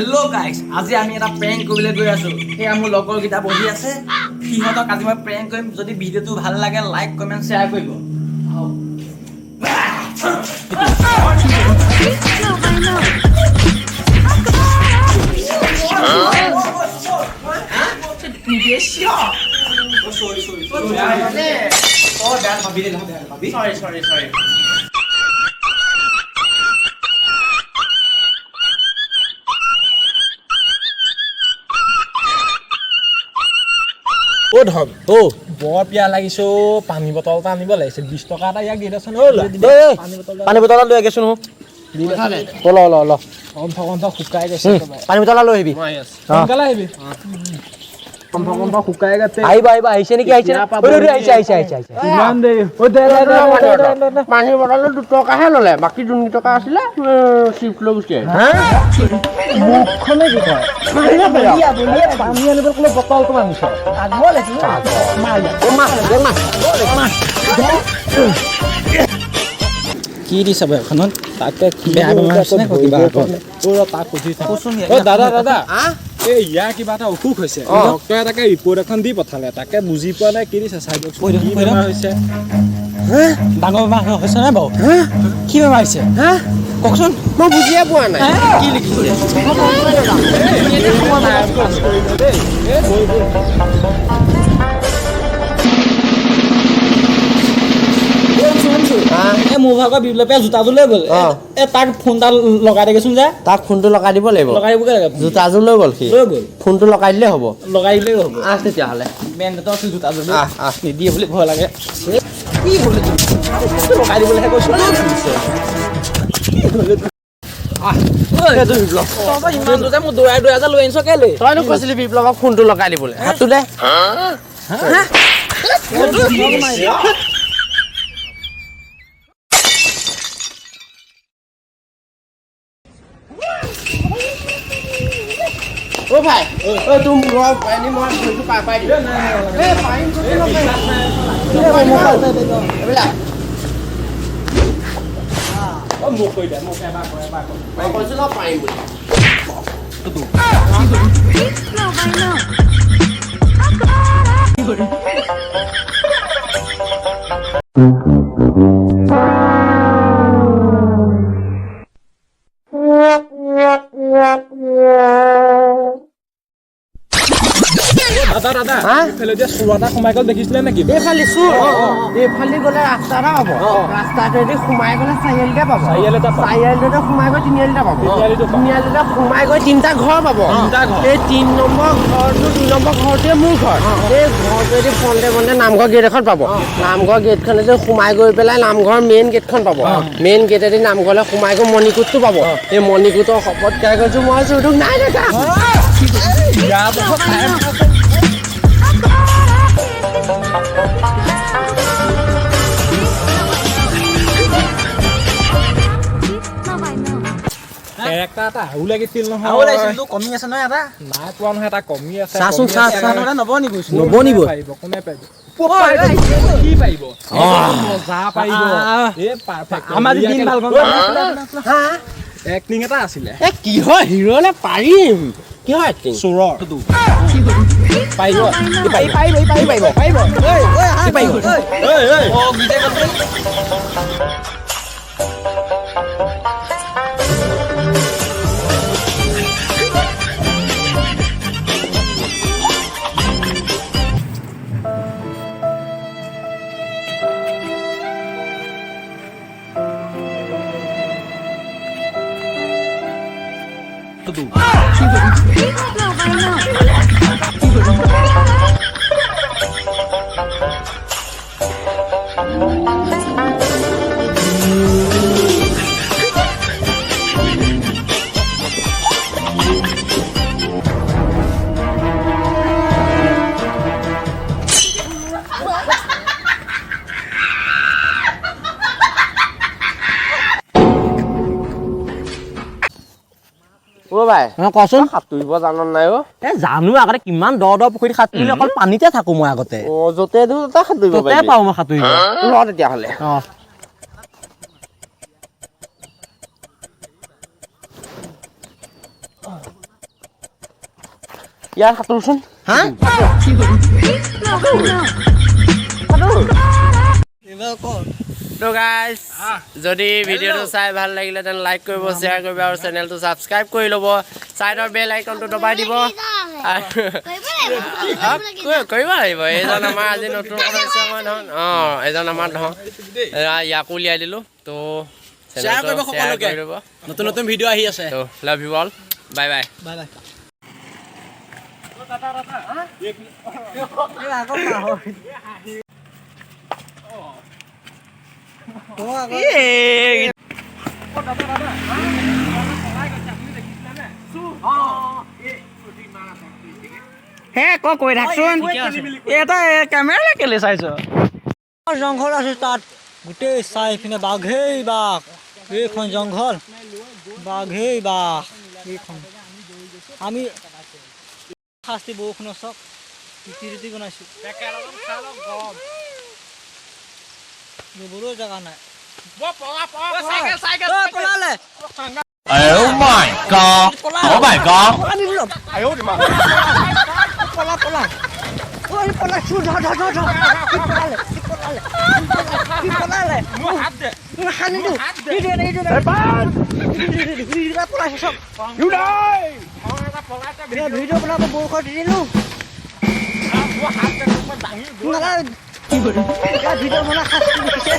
Hello' guys, আজি আমি এটা প্ৰেংক কৰিবলৈ গৈ আছো। সেয়া মোৰ লগৰকেইটা বহি আছে, সিহঁতক আজি মই প্ৰেংক কৰিম। যদি ভিডিঅ'টো ভাল লাগে লাইক কমেণ্ট শ্বেয়াৰ কৰিব। অ' ধন বৰ পিয়া লাগিছে পানী বটল এটা আনিব লাগিছে 20 টকা এটা ইয়াক দি দেচোন পানী বটল এটা লৈ আহিছোন ল কণ্ঠ শুকাই গৈছে পানী বটল লৈ আহিবি সোনকালে আহিবি কণ্ঠ শুকাই গৈছে আহিবা আহিছে নেকি আহিছে কিমান দেৰি পানী বটল 2 টকাহে ল'লে বাকী 2 টকা আছিলে চিপ লৈ গুচি মুখখনে কি কয় পানী আনিব ক'লে বটলটো আনিছ কি দিছে এখনত তাকে বেয়া বেমাৰ আছে নে কিবা তাক সুধি দাদা এই ইয়াৰ কিবা এটা অসুখ হৈছে ডক্টৰে তাকে ৰিপৰ্ট এখন দি পঠালে তাকে বুজি পোৱা নাই কি দিছে চাই দিয়কচোন কি বেমাৰ হৈছে ডাঙৰ বেমাৰ হৈছে নে বাৰু কি বেমাৰ হৈছে কওকচোন মই বুজিয়ে পোৱা নাই কি লিখিছে মোৰ ভাগৰ বিপ্লৱে জোতাযোৰ লৈ গ'ল তাক ফোনটা লগাই দেচোন যে তাক ফোনটো লগাই দিব লাগিব লগাই দিবগে লাগে জোতাযোৰ লৈ গ'ল সি ফোনটো লগাই দিলে হ'ব লগাই দিলেই হ'ব তেতিয়াহ'লে মেইনটো আছিল জোতাযোৰ নিদিয়ে বুলি ভয় লাগে কি হ'ল লগাই দিবলৈহে কৈছোঁ ইমান দূৰ মোৰ দৌৰাই যে লৈ আনিছ কেলৈ তইনো কৈছিলি বিপ্লৱক ফোনটো লগাই দিবলৈ হাতটো দে ও ভাই ও তুম মূৰৰ পানী মই ভৰিটো পাই দিম এই পানী মোক কৈ দে মোক এবাৰ কৈছোঁ ন পাৰিম দাদা এইফালে যে চোৰ এটা সোমাই গ'ল দেখিছিলে নেকি এইফালে চোৰ এইফালে গ'লে ৰাস্তা এটা হ'ব ৰাস্তাটোৱেদি সোমাই গ'লে চাৰিআলিতে পাব চাৰিআলিতে সোমাই গৈ তিনিআলিতে পাব তিনিআলিতে সোমাই গৈ 3টা ঘৰ পাব এই 3 নম্বৰ ঘৰটো 2 নম্বৰ ঘৰটোৱে মোৰ ঘৰ এই ঘৰটোৱেদি ফ্ৰণ্টে নামঘৰ গেট এখন পাব নামঘৰ গেটখনে যে সোমাই গৈ পেলাই নামঘৰ মেইন গেটখন পাব মেইন গেটেদি নামঘৰলৈ সোমাই গৈ মণিকূটটো পাব এই মণিকূটৰ শপত খাই গৈছোঁ মই চোৰটোক নাই দেখা এটা আহু লাগিছিল নহয় কমি আছে নহয় এটা নাই পোৱা নহয় এটা কমি আছে নবনিব কোনে পাৰিব কি পাৰিব মজা পাৰিব আমাৰ দিন ভাল এক্টিং এটা আছিলে কিহৰ হিৰ'লে পাৰিম কিহৰ এক্টিং চোৰৰ অ ভাই কচোন সাঁতুৰিব জানো নাই অ জানো আগতে কিমান দ পুখুৰীত সাঁতুৰিলে অকল পানীতে থাকো মই আগতে য'তে দিওঁ তাতে সাঁতুৰিব পাওঁ মই সাঁতুৰিব ৰ তেতিয়াহ'লে ইয়াত সাঁতোৰচোন হা তো গাইজ যদি ভিডিঅ'টো চাই ভাল লাগিলে তেনে লাইক কৰিব শ্বেয়াৰ কৰিব আৰু চেনেলটো ছাবস্ক্ৰাইব কৰি ল'ব ছাইডৰ বেল আইকনটো দবাই দিব কৰিব লাগিব এইজন আমাৰ আজি নতুন সদস্য আমাৰ ধন এজন আমাৰ ধন ইয়াকো উলিয়াই দিলোঁ তো শ্বেয়াৰ কৰিব সকলোকে নতুন নতুন ভিডিঅ' আহি আছে তো love you all bye bye bye bye হে কৈ থাকচোন এটা কেমেৰা কেলে চাইছ জংঘল আছে তাত গোটেই চাই এইপিনে বাঘেই বাঘ এইখন জংঘল বাঘেই বাঘ এইখন আমি শাস্তি বৰষুণৰ চক ৰুটি বনাইছোঁ এইবোৰো জেগা নাই পলালে Oh my god! Oh my god! পলা পলা চুৰ ধৰ পলালে ভিডিঅ' বনাব বৰষুণ দি দিলোঁ ভিডিঅ' বনা শাস্তি দিছে